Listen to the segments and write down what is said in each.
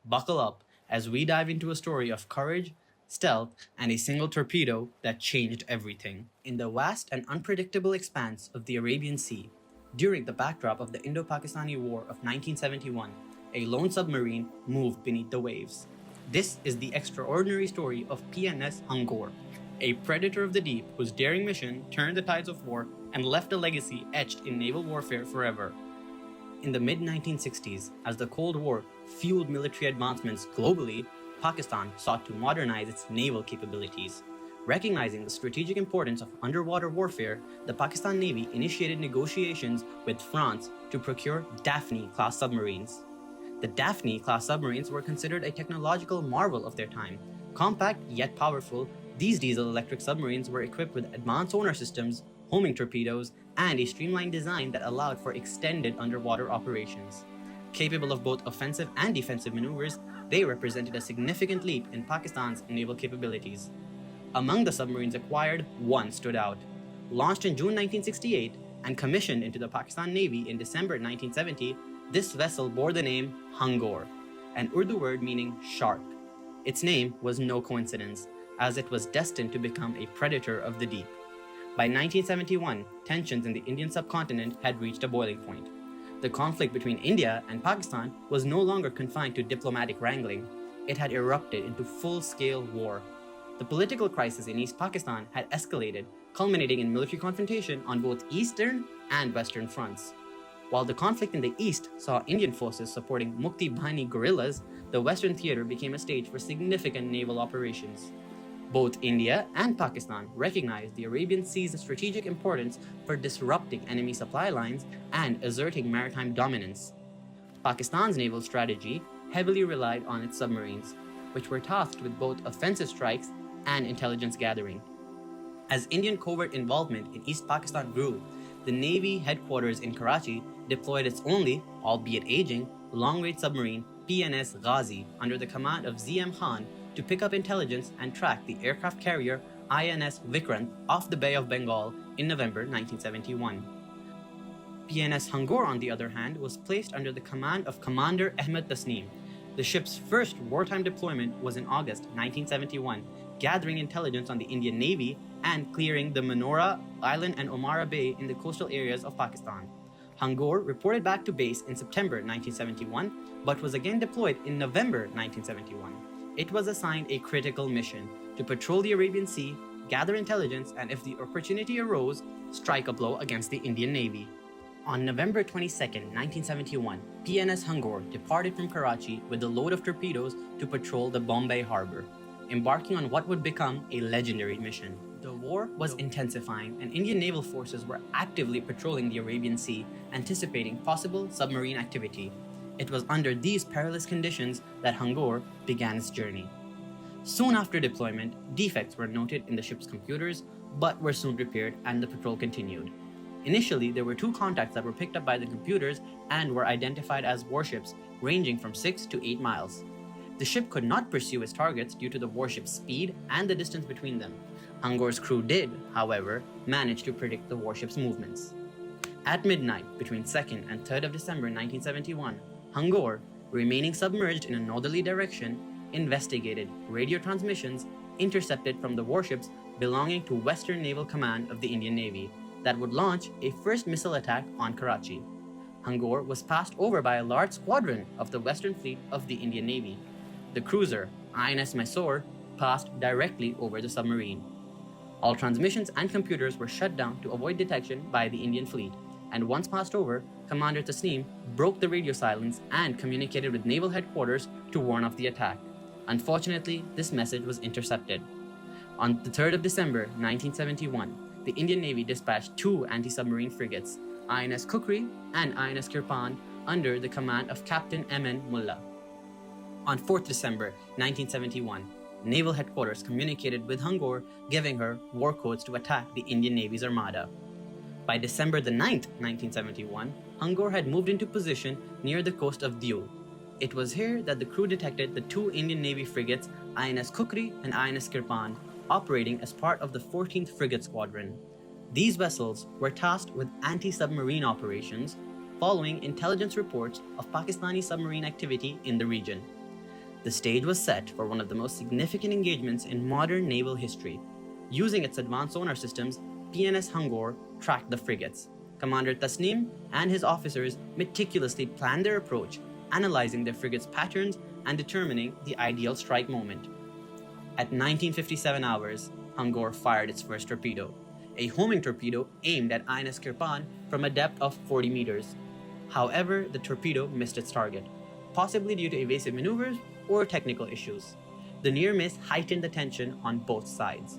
Buckle up as we dive into a story of courage, stealth, and a single torpedo that changed everything. In the vast and unpredictable expanse of the Arabian Sea, during the backdrop of the Indo-Pakistani War of 1971, a lone submarine moved beneath the waves. This is the extraordinary story of PNS Hangor, a predator of the deep whose daring mission turned the tides of war and left a legacy etched in naval warfare forever. In the mid-1960s, as the Cold War fueled military advancements globally, Pakistan sought to modernize its naval capabilities. Recognizing the strategic importance of underwater warfare, the Pakistan Navy initiated negotiations with France to procure Daphne-class submarines. The Daphne-class submarines were considered a technological marvel of their time. Compact yet powerful, these diesel-electric submarines were equipped with advanced sonar systems, homing torpedoes, and a streamlined design that allowed for extended underwater operations. Capable of both offensive and defensive maneuvers, they represented a significant leap in Pakistan's naval capabilities. Among the submarines acquired, one stood out. Launched in June 1968 and commissioned into the Pakistan Navy in December 1970, this vessel bore the name Hangor, an Urdu word meaning shark. Its name was no coincidence, as it was destined to become a predator of the deep. By 1971, tensions in the Indian subcontinent had reached a boiling point. The conflict between India and Pakistan was no longer confined to diplomatic wrangling. It had erupted into full-scale war. The political crisis in East Pakistan had escalated, culminating in military confrontation on both eastern and western fronts. While the conflict in the east saw Indian forces supporting Mukti Bahini guerrillas, the western theater became a stage for significant naval operations. Both India and Pakistan recognized the Arabian Sea's strategic importance for disrupting enemy supply lines and asserting maritime dominance. Pakistan's naval strategy heavily relied on its submarines, which were tasked with both offensive strikes and intelligence gathering. As Indian covert involvement in East Pakistan grew, the Navy headquarters in Karachi deployed its only, albeit aging, long-range submarine PNS Ghazi under the command of Z.M. Khan to pick up intelligence and track the aircraft carrier INS Vikrant off the Bay of Bengal in November 1971. PNS Hangor, on the other hand, was placed under the command of Commander Ahmed Tasneem. The ship's first wartime deployment was in August 1971, gathering intelligence on the Indian Navy and clearing the Manora Island and Omara Bay in the coastal areas of Pakistan. Hangor reported back to base in September 1971, but was again deployed in November 1971. It was assigned a critical mission to patrol the Arabian Sea, gather intelligence, and if the opportunity arose, strike a blow against the Indian Navy. On November 22, 1971, PNS Hangor departed from Karachi with a load of torpedoes to patrol the Bombay harbor, embarking on what would become a legendary mission. The war was intensifying, and Indian naval forces were actively patrolling the Arabian Sea, anticipating possible submarine activity. It was under these perilous conditions that Hangor began its journey. Soon after deployment, defects were noted in the ship's computers, but were soon repaired and the patrol continued. Initially, there were two contacts that were picked up by the computers and were identified as warships ranging from 6 to 8 miles. The ship could not pursue its targets due to the warship's speed and the distance between them. Hangor's crew did, however, manage to predict the warship's movements. At midnight, between 2nd and 3rd of December 1971, Hangor, remaining submerged in a northerly direction, investigated radio transmissions intercepted from the warships belonging to Western Naval Command of the Indian Navy that would launch a first missile attack on Karachi. Hangor was passed over by a large squadron of the Western Fleet of the Indian Navy. The cruiser, INS Mysore, passed directly over the submarine. All transmissions and computers were shut down to avoid detection by the Indian fleet, and once passed over, Commander Tasneem broke the radio silence and communicated with naval headquarters to warn of the attack. Unfortunately, this message was intercepted. On the 3rd of December 1971, the Indian Navy dispatched two anti-submarine frigates, INS Kukri and INS Kirpan, under the command of Captain M.N. Mullah. On 4th December 1971, Naval Headquarters communicated with Hangor, giving her war codes to attack the Indian Navy's armada. By December the 9th, 1971, Hangor had moved into position near the coast of Diu. It was here that the crew detected the two Indian Navy frigates, INS Kukri and INS Kirpan, operating as part of the 14th Frigate Squadron. These vessels were tasked with anti-submarine operations, following intelligence reports of Pakistani submarine activity in the region. The stage was set for one of the most significant engagements in modern naval history. Using its advanced sonar systems, PNS Hangor tracked the frigates. Commander Tasnim and his officers meticulously planned their approach, analyzing the frigates' patterns and determining the ideal strike moment. At 1957 hours, Hangor fired its first torpedo, a homing torpedo aimed at INS Kirpan from a depth of 40 meters. However, the torpedo missed its target, possibly due to evasive maneuvers or technical issues. The near miss heightened the tension on both sides.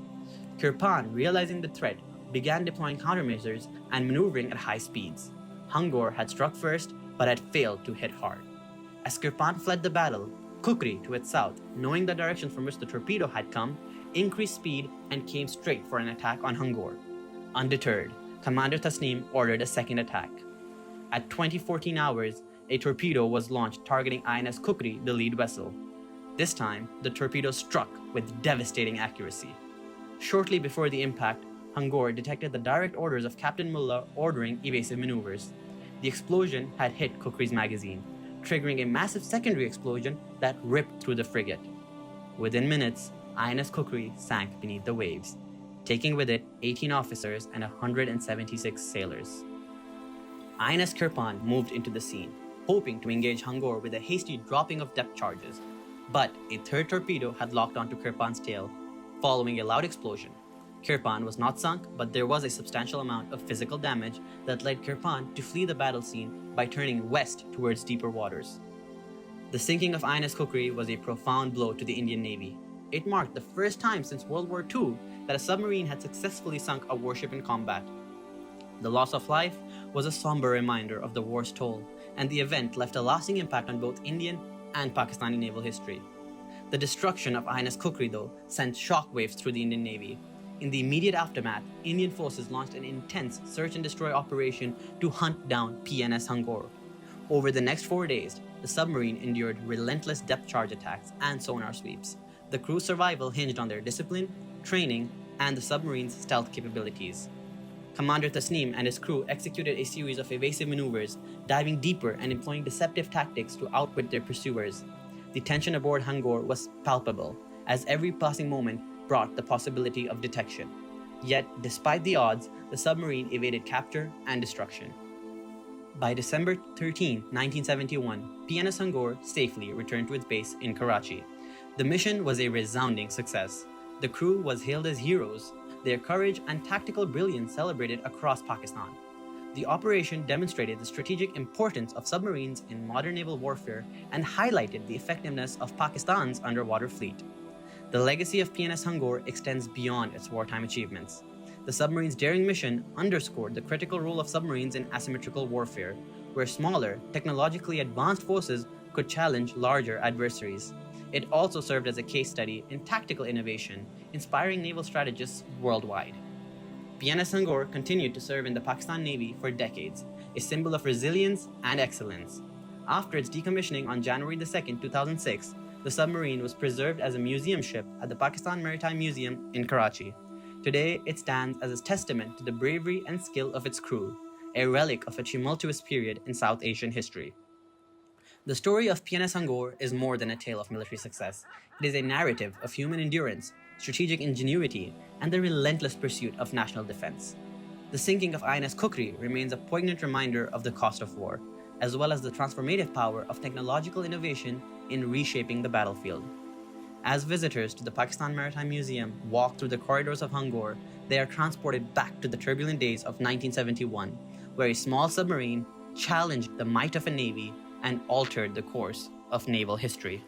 Kirpan, realizing the threat, began deploying countermeasures and maneuvering at high speeds. Hangor had struck first but had failed to hit hard. As Kirpan fled the battle, Kukri, to its south, knowing the direction from which the torpedo had come, increased speed and came straight for an attack on Hangor. Undeterred, Commander Tasnim ordered a second attack. At 2014 hours, a torpedo was launched targeting INS Kukri, the lead vessel. This time, the torpedo struck with devastating accuracy. Shortly before the impact, Hangor detected the direct orders of Captain Mullah ordering evasive maneuvers. The explosion had hit Kukri's magazine, triggering a massive secondary explosion that ripped through the frigate. Within minutes, INS Kukri sank beneath the waves, taking with it 18 officers and 176 sailors. INS Kirpan moved into the scene, hoping to engage Hangor with a hasty dropping of depth charges, but a third torpedo had locked onto Kirpan's tail, following a loud explosion. Kirpan was not sunk, but there was a substantial amount of physical damage that led Kirpan to flee the battle scene by turning west towards deeper waters. The sinking of INS Kukri was a profound blow to the Indian Navy. It marked the first time since World War II that a submarine had successfully sunk a warship in combat. The loss of life was a somber reminder of the war's toll, and the event left a lasting impact on both Indian and Pakistani naval history. The destruction of INS Kukri, though, sent shockwaves through the Indian Navy. In the immediate aftermath, Indian forces launched an intense search and destroy operation to hunt down PNS Hangor. Over the next 4 days, the submarine endured relentless depth charge attacks and sonar sweeps. The crew's survival hinged on their discipline, training, and the submarine's stealth capabilities. Commander Tasnim and his crew executed a series of evasive maneuvers, diving deeper and employing deceptive tactics to outwit their pursuers. The tension aboard Hangor was palpable, as every passing moment brought the possibility of detection. Yet, despite the odds, the submarine evaded capture and destruction. By December 13, 1971, PNS Hangor safely returned to its base in Karachi. The mission was a resounding success. The crew was hailed as heroes, their courage and tactical brilliance celebrated across Pakistan. The operation demonstrated the strategic importance of submarines in modern naval warfare and highlighted the effectiveness of Pakistan's underwater fleet. The legacy of PNS Hangor extends beyond its wartime achievements. The submarine's daring mission underscored the critical role of submarines in asymmetrical warfare, where smaller, technologically advanced forces could challenge larger adversaries. It also served as a case study in tactical innovation, inspiring naval strategists worldwide. PNS Hangor continued to serve in the Pakistan Navy for decades, a symbol of resilience and excellence. After its decommissioning on January 2, 2006, the submarine was preserved as a museum ship at the Pakistan Maritime Museum in Karachi. Today, it stands as a testament to the bravery and skill of its crew, a relic of a tumultuous period in South Asian history. The story of PNS Hangor is more than a tale of military success. It is a narrative of human endurance, strategic ingenuity, and the relentless pursuit of national defense. The sinking of INS Kukri remains a poignant reminder of the cost of war, as well as the transformative power of technological innovation in reshaping the battlefield. As visitors to the Pakistan Maritime Museum walk through the corridors of Hangor, they are transported back to the turbulent days of 1971, where a small submarine challenged the might of a navy and altered the course of naval history.